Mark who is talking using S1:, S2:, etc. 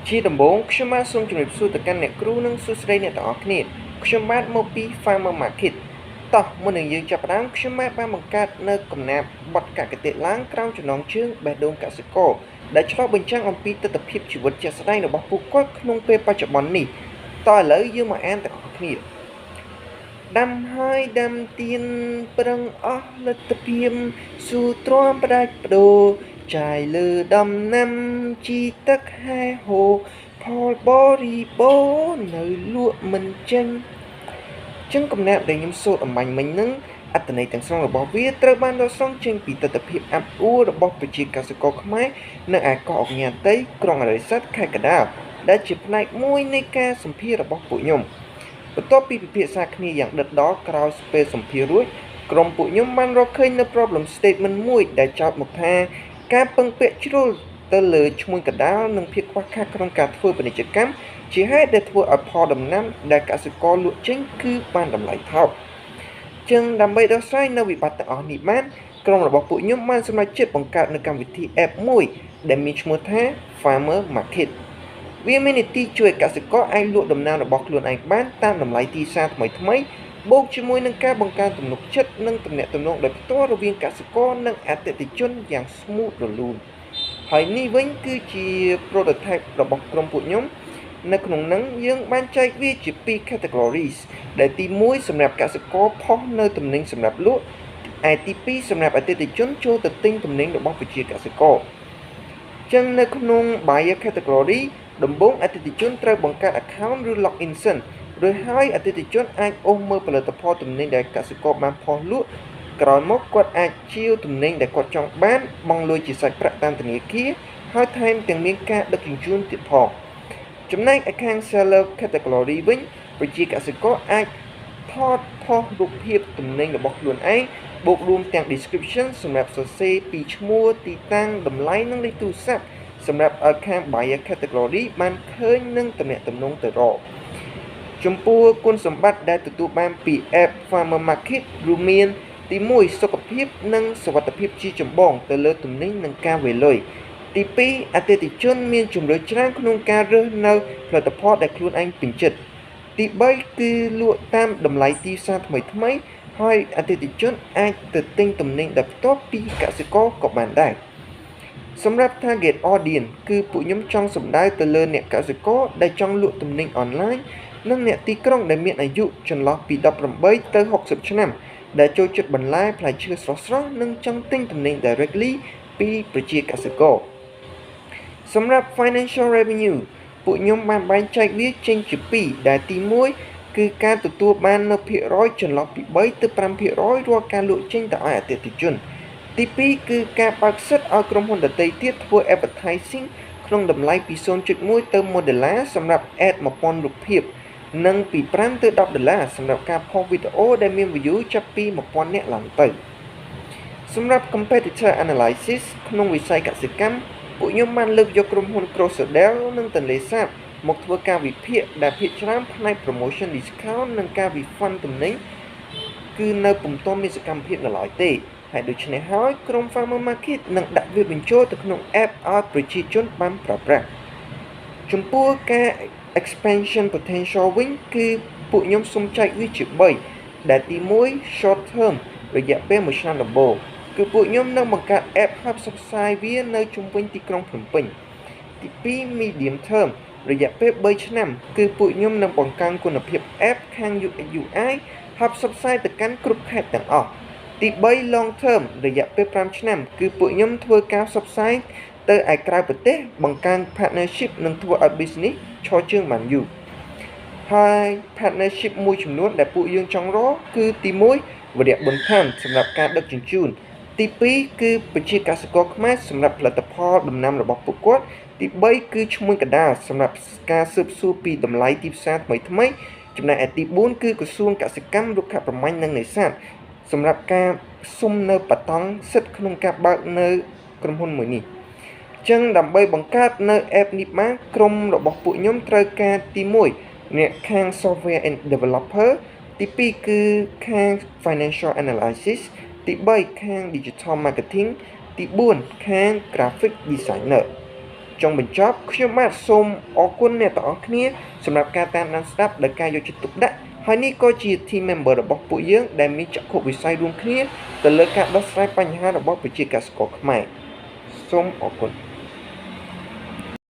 S1: ជាដំបូងខ្ញុំបាទសូមជម្រាបសួរទៅកាន់អ្នកគ្រូនិងសួស្តីអ្នកទាំងអស់គ្នាខ្ញុំបាទមកពី Farmer Market តោះមុននឹងយើងចាប់ផ្ដើមខ្ញុំបាទបានបង្កើតនៅកំណាព្យបទកគតិឡើងក្រោមចំណងជើងបេះដូងកសិករដែលឆ្លុះបញ្ចាំងអំពីទស្សនវិជ្ជាជីវិតជាក់ស្ដែងរបស់ពួកគាត់ក្នុងពេលបច្ចុប្បន្ននេះតោះឥឡូវយើងមកអានទាំងអស់គ្នាដាំហើយដាំទៀនប្រឹងអស់លទ្ធភាពស៊ូទ្រាំផ្ដាច់បដូរចាយលើដំណាំជីទឹកហែហូរផលបរិបូរណ៍នៅលក់មិនចេញចឹងកំណាព្យដែលខ្ញុំសូត្រអំបញ្ញមិញហ្នឹងអត្ថន័យទាំងស្រុងរបស់វាត្រូវបានដកស្រង់ចេញពីទស្សនវិជ្ជាអាប់អួររបស់ប្រជាកសិករខ្មែរនៅឯកោះអុកញ៉ាតីក្រុងអរិស័តខេត្តកណ្ដាលដែលជាផ្នែកមួយនៃការសម្ភាសន៍របស់ពួកខ្ញុំបន្ទាប់ពីពិភាក្សាគ្នាយ៉ាងដិតដល់ក្រោយពេលសម្ភាសន៍រួចក្រុមពួកខ្ញុំបានរកឃើញនៅ problem statement មួយដែលចោទមកថាការពឹងពាក់ជ្រុលទៅលើឈ្មួញកណ្ដាលនិងភាពខ្វះខាតក្នុងការធ្វើពាណិជ្ជកម្មជាហេតុដែលធ្វើឲ្យផលដំណាំដែលកសិករលក់ចេញគឺបានតម្លៃថោកចឹងដើម្បីដោះស្រាយនៅវិបត្តិទាំងអស់នេះបានក្រុមរបស់ពួកខ្ញុំបានសម្រេចចិត្តបង្កើតនៅកម្មវិធី app មួយដែលមានឈ្មោះថា Farmer Market វាមាននីតិជួយកសិករអាចលក់ដំណាំរបស់ខ្លួនឯងបានតាមតម្លៃទីផ្សារថ្មីៗបូកជាមួយនឹងការបង្កើនទំនុកចិត្តនិងទំនាក់ទំនងដោយផ្ទាល់រវាងកសិករនិងអតិថិជនយ៉ាង smooth រលូនហើយនេះវិញគឺជា prototype របស់ក្រុមពួកខ្ញុំនៅក្នុងនោះយើងបានចែកវាជា2 categories ដែលទី1សម្រាប់កសិករផុសនៅទំនិញសម្រាប់លក់ឯទី2សម្រាប់អតិថិជនចូលទៅទិញទំនិញរបស់ប្រជាកសិករចឹងនៅក្នុង buyer category ដំបូងអតិថិជនត្រូវបង្កើត account ឬ login សិនរួចហើយអតិថិជនអាចអូសមើលផលិតផលទំនិញដែលកសិករបានផុសលក់ក្រោយមកគាត់អាចជាវទំនិញដែលគាត់ចង់បានបង់លុយជាសាច់ប្រាក់តាមធនាគារហើយថែមទាំងមានការដឹកជញ្ជូនទៀតផងចំណែកឯខាង seller category វិញប្រជាកសិករអាចថតផុសរូបភាពទំនិញរបស់ខ្លួនឯងបូករួមទាំង description សម្រាប់សរសេរពីឈ្មោះទីតាំងតម្លៃនិងលេខទូរស័ព្ទសម្រាប់ឲ្យខាង buyer category បានឃើញនិងទំនាក់ទំនងទៅរកចំពោះគុណសម្បត្តិដែលទទួលបានពី app Farmer Market រួមមានទី1សុខភាពនិងសុវត្ថិភាពជាចម្បងទៅលើទំនិញនិងការវេលុយទី2អតិថិជនមានជម្រើសច្រើនក្នុងការរើសនៅផលិតផលដែលខ្លួនឯងពេញចិត្តទី3គឺលក់តាមតម្លៃទីផ្សារថ្មីៗហើយអតិថិជនអាចទៅទិញទំនិញដែលផ្ទាល់ពីកសិករក៏បានដែរសម្រាប់ target audience គឺពួកខ្ញុំចង់សម្ដៅទៅលើអ្នកកសិករដែលចង់លក់ទំនិញអនឡាញនិងអ្នកទីក្រុងដែលមានអាយុចន្លោះពី18ទៅ60ឆ្នាំដែលចូលចិត្តបន្លែផ្លែឈើស្រស់ៗនិងចង់ទិញទំនិញ directly ពីប្រជាកសិករសម្រាប់ financial revenue ពួកខ្ញុំបានបែងចែកវាចេញជា2ដែលទី1គឺការទទួលបាននៅភាគរយចន្លោះពី3ទៅ5%រាល់ការលក់ចេញទៅឲ្យអតិថិជនទី2គឺការបើកសិទ្ធឲ្យក្រុមហ៊ុនដទៃទៀតធ្វើ advertising ក្នុងតម្លៃពី$0.1ទៅ$1សម្រាប់ ad 1000រូបភាពនិងពី$5ទៅ$10សម្រាប់ការផុសវីដេអូដែលមាន view ចាប់ពី1000នាក់ឡើងទៅសម្រាប់ competitor analysis ក្នុងវិស័យកសិកម្មពួកខ្ញុំបានលើកយកក្រុមហ៊ុន Crossdale និងទន្លេសាបមកធ្វើការវិភាគដែលភាគច្រើនផ្នែក promotion discount និងការ refund ទំនិញគឺនៅពុំទាន់មានសកម្មភាពនៅឡើយទេហើយដូច្នេះហើយក្រុម Farmer Market នឹងដាក់វាបញ្ចូលទៅក្នុង app ឲ្យប្រជាជនបានប្រើប្រាស់ចំពោះការ expansion potential វិញគឺពួកខ្ញុំសូមចែកវាជា3ដែលទី1 short term រយៈពេល1ឆ្នាំដំបូងគឺពួកខ្ញុំនឹងបង្កើត app ហើយផ្សព្វផ្សាយវានៅជុំវិញទីក្រុងភ្នំពេញទី2 medium term រយៈពេល3ឆ្នាំគឺពួកខ្ញុំនឹងបង្កើនគុណភាព app ខាង UX UI ហើយផ្សព្វផ្សាយទៅកាន់គ្រប់ខេត្តទាំងអស់ទី3 long term រយៈពេល5ឆ្នាំគឺពួកខ្ញុំធ្វើការផ្សព្វផ្សាយទៅឯក្រៅប្រទេសបង្កើន partnership និងធ្វើឲ្យ business ឈរជើងបានយូរហើយ partnership មួយចំនួនដែលពួកយើងចង់រកគឺទី1វរៈបន្ថែមសម្រាប់ការដឹកជញ្ជូនទី2គឺប្រជាកសិករខ្មែរសម្រាប់ផលិតផលដំណាំរបស់ពួកគាត់ទី3គឺឈ្មួញកណ្ដាលសម្រាប់ការស៊ើបសួរពីតម្លៃទីផ្សារថ្មីៗចំណែកឯទី4គឺក្រសួងកសិកម្មរុក្ខាប្រមាញ់និងនេសាទសម្រាប់ការសុំនៅបតង់សិទ្ធិក្នុងការបើកនៅក្រុមហ៊ុនមួយនេះចឹងដើម្បីបង្កើតនៅ app នេះបានក្រុមរបស់ពួកខ្ញុំត្រូវការទី1អ្នកខាង software and developer ទី2គឺខាង financial analysis ទី3ខាង digital marketing ទី4ខាង graphic designer ចុងបញ្ចប់ខ្ញុំបាទសូមអរគុណអ្នកទាំងអស់គ្នាសម្រាប់ការតាមដានស្ដាប់ដោយការយកចិត្តទុកដាក់ហើយនេះក៏ជា team member របស់ពួកយើងដែលមានចក្ខុវិស័យរួមគ្នាទៅលើការដោះស្រាយបញ្ហារបស់ប្រជាកសិករខ្មែរសូមអរគុណ